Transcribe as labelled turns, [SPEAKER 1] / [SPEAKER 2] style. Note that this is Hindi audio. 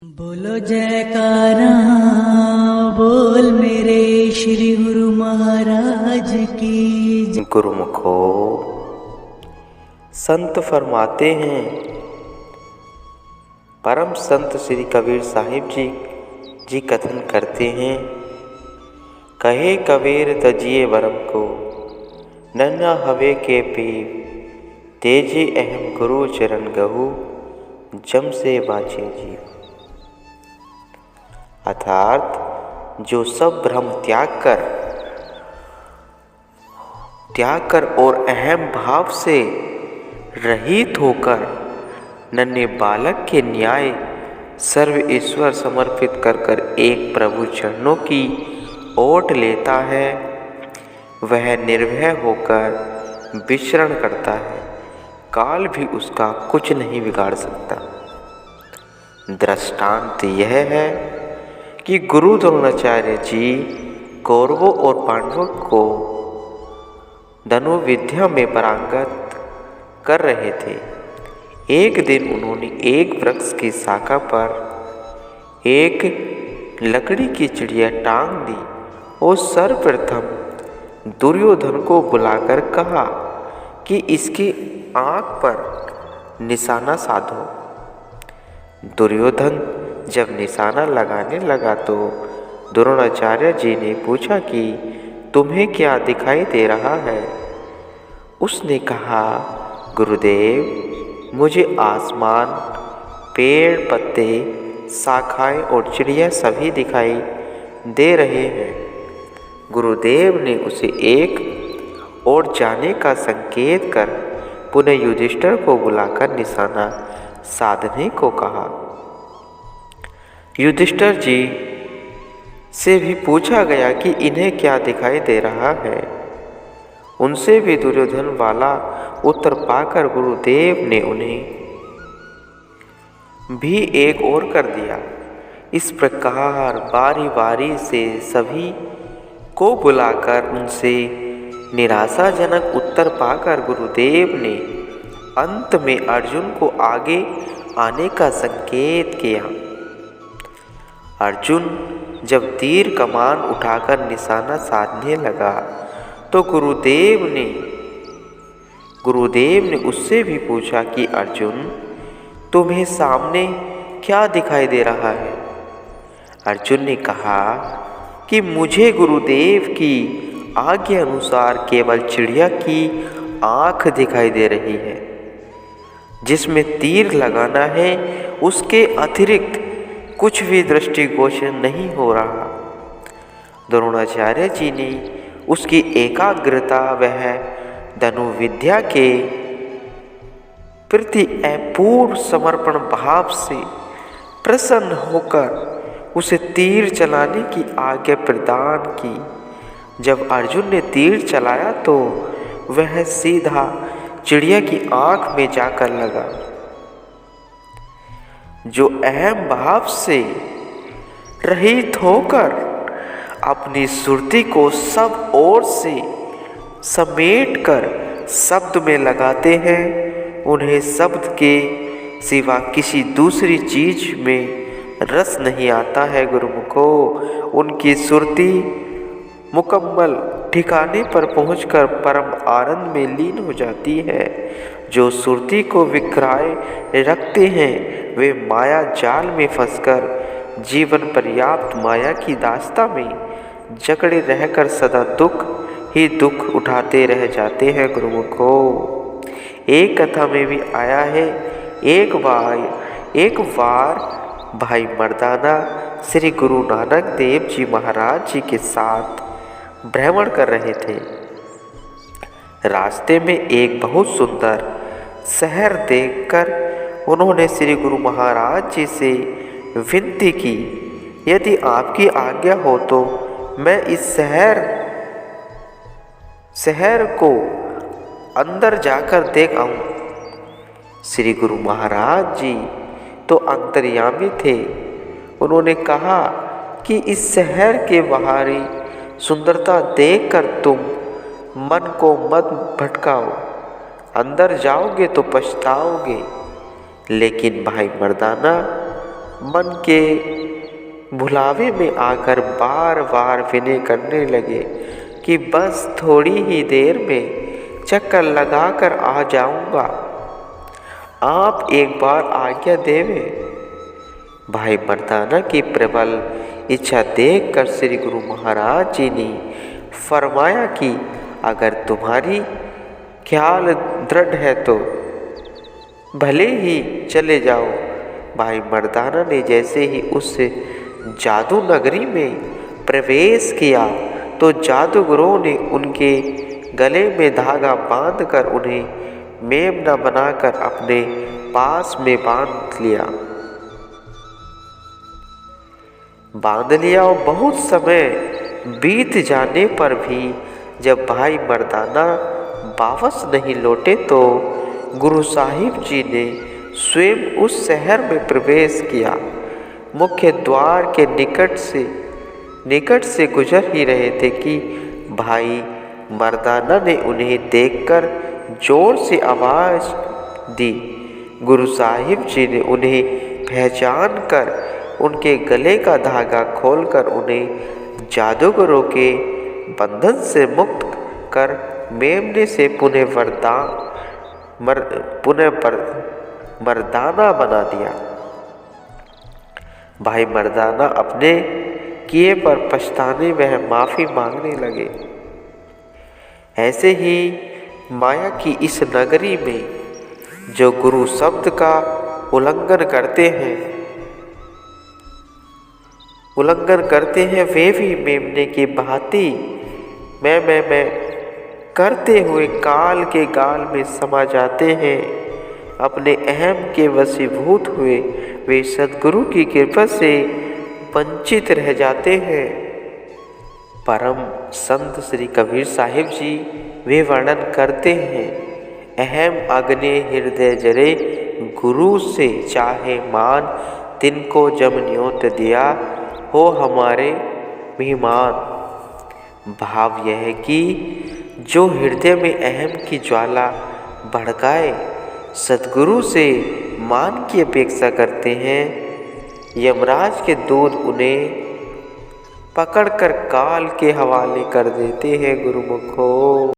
[SPEAKER 1] बोलो जयकारा बोल मेरे श्री गुरु महाराज की जय।
[SPEAKER 2] गुरुमुखो संत फरमाते हैं, परम संत श्री कबीर साहिब जी कथन करते हैं, कहे कबीर तजिए वरम को नन्ना हवे के पीव तेजे अहम गुरु चरण गहु जम से बाचे जीव। अर्थात जो सब भ्रम त्याग कर और अहम भाव से रहित होकर नन्हे बालक के न्याय सर्व ईश्वर समर्पित कर एक प्रभु चरणों की ओट लेता है, वह निर्भय होकर विचरण करता है, काल भी उसका कुछ नहीं बिगाड़ सकता। दृष्टांत यह है कि गुरु द्रोणाचार्य जी कौरवों और पांडवों को धनुर्विद्या में पारंगत कर रहे थे। एक दिन उन्होंने एक वृक्ष की शाखा पर एक लकड़ी की चिड़िया टांग दी और सर्वप्रथम दुर्योधन को बुलाकर कहा कि इसकी आंख पर निशाना साधो। दुर्योधन जब निशाना लगाने लगा तो द्रोणाचार्य जी ने पूछा कि तुम्हें क्या दिखाई दे रहा है। उसने कहा, गुरुदेव मुझे आसमान, पेड़ पत्ते, शाखाएं और चिड़िया सभी दिखाई दे रहे हैं। गुरुदेव ने उसे एक और जाने का संकेत कर पुनः युधिष्ठिर को बुलाकर निशाना साधने को कहा। युधिष्ठिर जी से भी पूछा गया कि इन्हें क्या दिखाई दे रहा है। उनसे भी दुर्योधन वाला उत्तर पाकर गुरुदेव ने उन्हें भी एक और कर दिया। इस प्रकार बारी बारी से सभी को बुलाकर उनसे निराशाजनक उत्तर पाकर गुरुदेव ने अंत में अर्जुन को आगे आने का संकेत किया। अर्जुन जब तीर कमान उठाकर निशाना साधने लगा तो गुरुदेव ने उससे भी पूछा कि अर्जुन तुम्हें सामने क्या दिखाई दे रहा है। अर्जुन ने कहा कि मुझे गुरुदेव की आज्ञा अनुसार केवल चिड़िया की आंख दिखाई दे रही है, जिसमें तीर लगाना है, उसके अतिरिक्त कुछ भी दृष्टिगोचर नहीं हो रहा। द्रोणाचार्य जी ने उसकी एकाग्रता वह धनुर्विद्या के प्रति अपूर्व समर्पण भाव से प्रसन्न होकर उसे तीर चलाने की आज्ञा प्रदान की। जब अर्जुन ने तीर चलाया तो वह सीधा चिड़िया की आंख में जाकर लगा। जो अहम भाव से रहित होकर अपनी सुरती को सब ओर से समेट कर शब्द में लगाते हैं, उन्हें शब्द के सिवा किसी दूसरी चीज में रस नहीं आता है। गुरुमुखो उनकी सुरती मुकम्मल ठिकाने पर पहुंचकर परम आनंद में लीन हो जाती है। जो सुरती को विखराए रखते हैं वे माया जाल में फंसकर जीवन पर्याप्त माया की दास्ता में जकड़े रहकर सदा दुख ही दुख उठाते रह जाते हैं। गुरुमुखो एक कथा में भी आया है, एक बार भाई मर्दाना श्री गुरु नानक देव जी महाराज जी के साथ भ्रमण कर रहे थे। रास्ते में एक बहुत सुंदर शहर देखकर उन्होंने श्री गुरु महाराज जी से विनती की, यदि आपकी आज्ञा हो तो मैं इस शहर को अंदर जाकर देख आऊं। श्री गुरु महाराज जी तो अंतर्यामी थे। उन्होंने कहा कि इस शहर के बाहरी सुंदरता देखकर तुम मन को मत भटकाओ, अंदर जाओगे तो पछताओगे। लेकिन भाई मर्दाना मन के भुलावे में आकर बार बार विनय करने लगे कि बस थोड़ी ही देर में चक्कर लगाकर आ जाऊंगा, आप एक बार आज्ञा देवे। भाई मर्दाना की प्रबल इच्छा देखकर श्री गुरु महाराज जी ने फरमाया कि अगर तुम्हारी ख्याल दृढ़ है तो भले ही चले जाओ। भाई मर्दाना ने जैसे ही उस जादू नगरी में प्रवेश किया तो जादूगरों ने उनके गले में धागा बांधकर उन्हें मेमना बनाकर अपने पास में बांध लिया और बहुत समय बीत जाने पर भी जब भाई मर्दाना वापस नहीं लौटे तो गुरु साहिब जी ने स्वयं उस शहर में प्रवेश किया। मुख्य द्वार के निकट से गुजर ही रहे थे कि भाई मर्दाना ने उन्हें देखकर जोर से आवाज़ दी। गुरु साहिब जी ने उन्हें पहचान कर उनके गले का धागा खोलकर उन्हें जादूगरों के बंधन से मुक्त कर मेमने से मर्दाना बना दिया। भाई मर्दाना अपने किए पर पछताने वह माफ़ी मांगने लगे। ऐसे ही माया की इस नगरी में जो गुरु शब्द का उल्लंघन करते हैं वे भी मेमने की भांति मैं करते हुए काल के गाल में समा जाते हैं। अपने अहम के वशीभूत हुए वे सद्गुरु की कृपा से वंचित रह जाते हैं। परम संत श्री कबीर साहिब जी वे वर्णन करते हैं, अहम अग्नि हृदय जरे गुरु से चाहे मान, तिनको जम न्योत दिया हो हमारे मेहमान। भाव यह है कि जो हृदय में अहम की ज्वाला भड़काए सद्गुरु से मान की अपेक्षा करते हैं, यमराज के दूत उन्हें पकड़कर काल के हवाले कर देते हैं। गुरुमुखो।